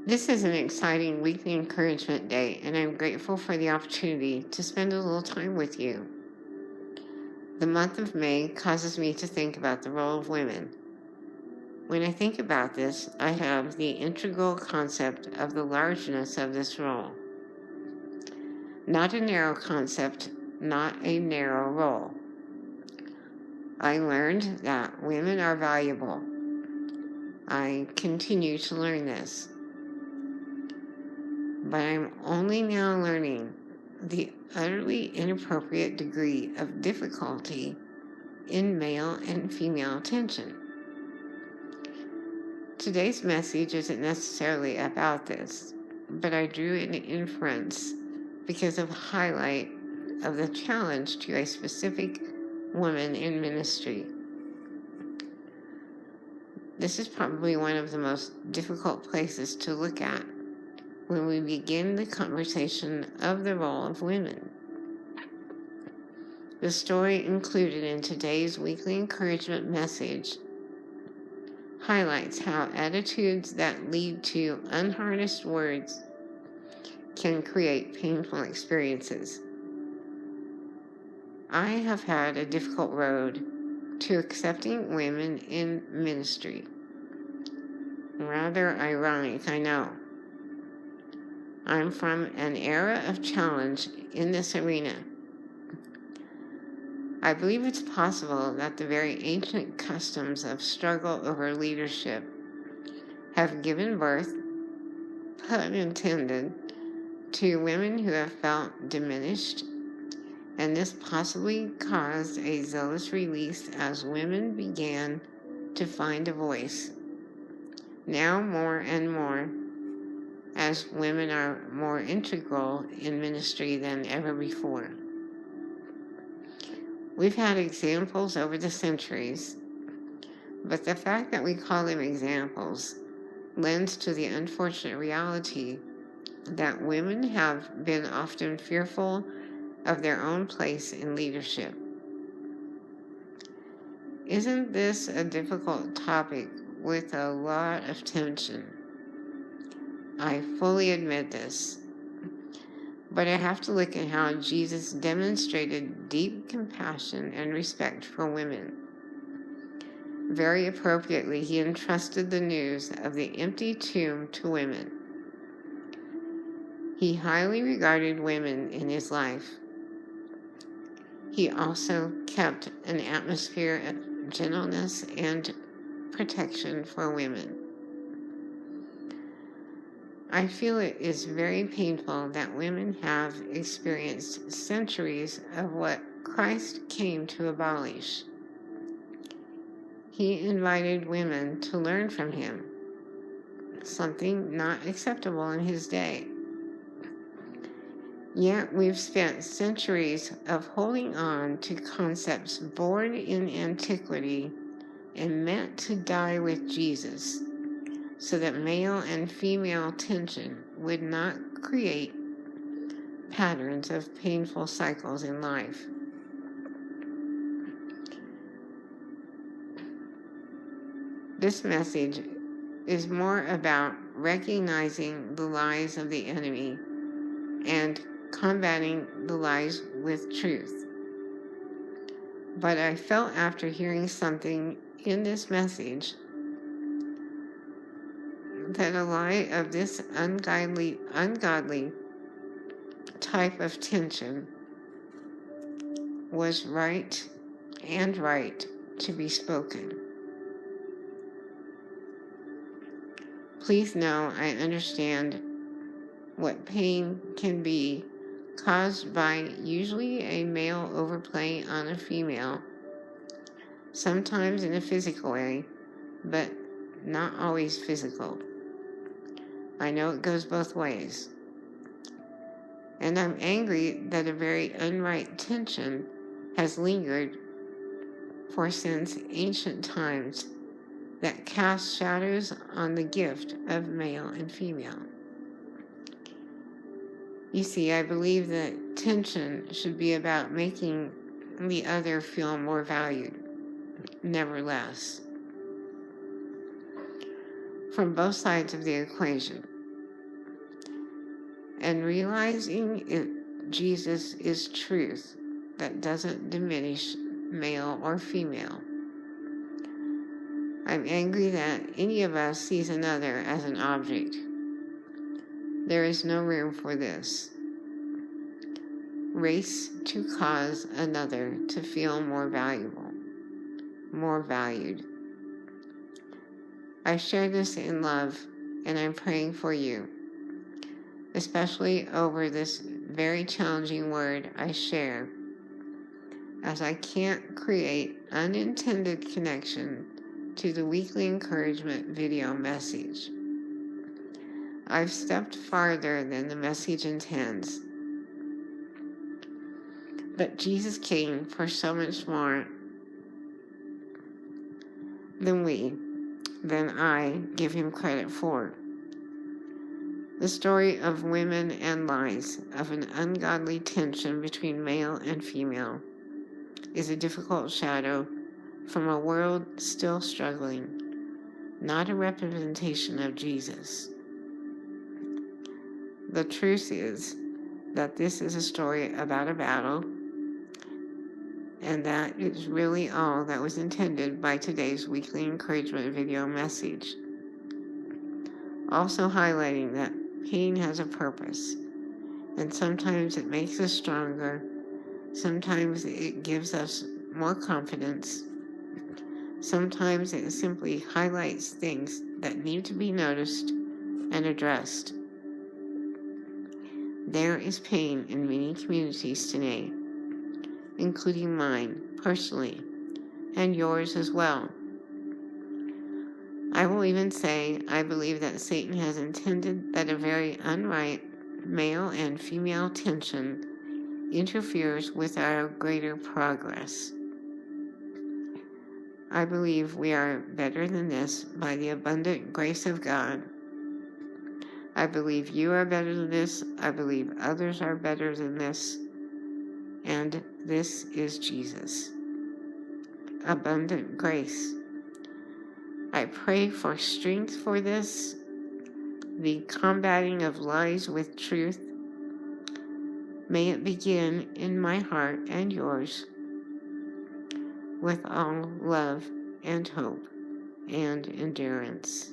This is an exciting weekly encouragement day, and I'm grateful for the opportunity to spend a little time with you. The month of May causes me to think about the role of women. When I think about this, I have the integral concept of the largeness of this role. Not a narrow concept, not a narrow role. I learned that women are valuable. I continue to learn this. But I'm only now learning the utterly inappropriate degree of difficulty in male and female tension. Today's message isn't necessarily about this, but I drew an inference because of a highlight of the challenge to a specific woman in ministry. This is probably one of the most difficult places to look at when we begin the conversation of the role of women. The story included in today's weekly encouragement message highlights how attitudes that lead to unharnessed words can create painful experiences. I have had a difficult road to accepting women in ministry. Rather ironic, I know. I'm from an era of challenge in this arena. I believe it's possible that the very ancient customs of struggle over leadership have given birth, pun intended, to women who have felt diminished, and this possibly caused a zealous release as women began to find a voice. Now more and more, as women are more integral in ministry than ever before. We've had examples over the centuries, but the fact that we call them examples lends to the unfortunate reality that women have been often fearful of their own place in leadership. Isn't this a difficult topic with a lot of tension? I fully admit this, but I have to look at how Jesus demonstrated deep compassion and respect for women. Very appropriately, he entrusted the news of the empty tomb to women. He highly regarded women in his life. He also kept an atmosphere of gentleness and protection for women. I feel it is very painful that women have experienced centuries of what Christ came to abolish. He invited women to learn from him, something not acceptable in his day. Yet we've spent centuries of holding on to concepts born in antiquity and meant to die with Jesus, so that male and female tension would not create patterns of painful cycles in life. This message is more about recognizing the lies of the enemy and combating the lies with truth. But I felt after hearing something in this message that a lie of this ungodly type of tension was right to be spoken. Please know I understand what pain can be caused by usually a male overplay on a female, sometimes in a physical way, but not always physical. I know it goes both ways. And I'm angry that a very unright tension has lingered for since ancient times that casts shadows on the gift of male and female. You see, I believe that tension should be about making the other feel more valued, never less. From both sides of the equation. and realizing Jesus is truth that doesn't diminish male or female. I'm angry that any of us sees another as an object. There is no room for this. Race to cause another to feel more valuable, more valued. I share this in love, and I'm praying for you, especially over this very challenging word I share, as I can't create unintended connection to the weekly encouragement video message. I've stepped farther than the message intends. But Jesus came for so much more than I give him credit for. The story of women and lies, of an ungodly tension between male and female, is a difficult shadow from a world still struggling, not a representation of Jesus. The truth is that this is a story about a battle, and that is really all that was intended by today's weekly encouragement video message. Also highlighting that pain has a purpose, and sometimes it makes us stronger, sometimes it gives us more confidence, sometimes it simply highlights things that need to be noticed and addressed. There is pain in many communities today, including mine personally, and yours as well. I will even say I believe that Satan has intended that a very unright male and female tension interferes with our greater progress. I believe we are better than this by the abundant grace of God. I believe you are better than this. I believe others are better than this. And this is Jesus. Abundant grace. I pray for strength for this, the combating of lies with truth. May it begin in my heart and yours with all love and hope and endurance.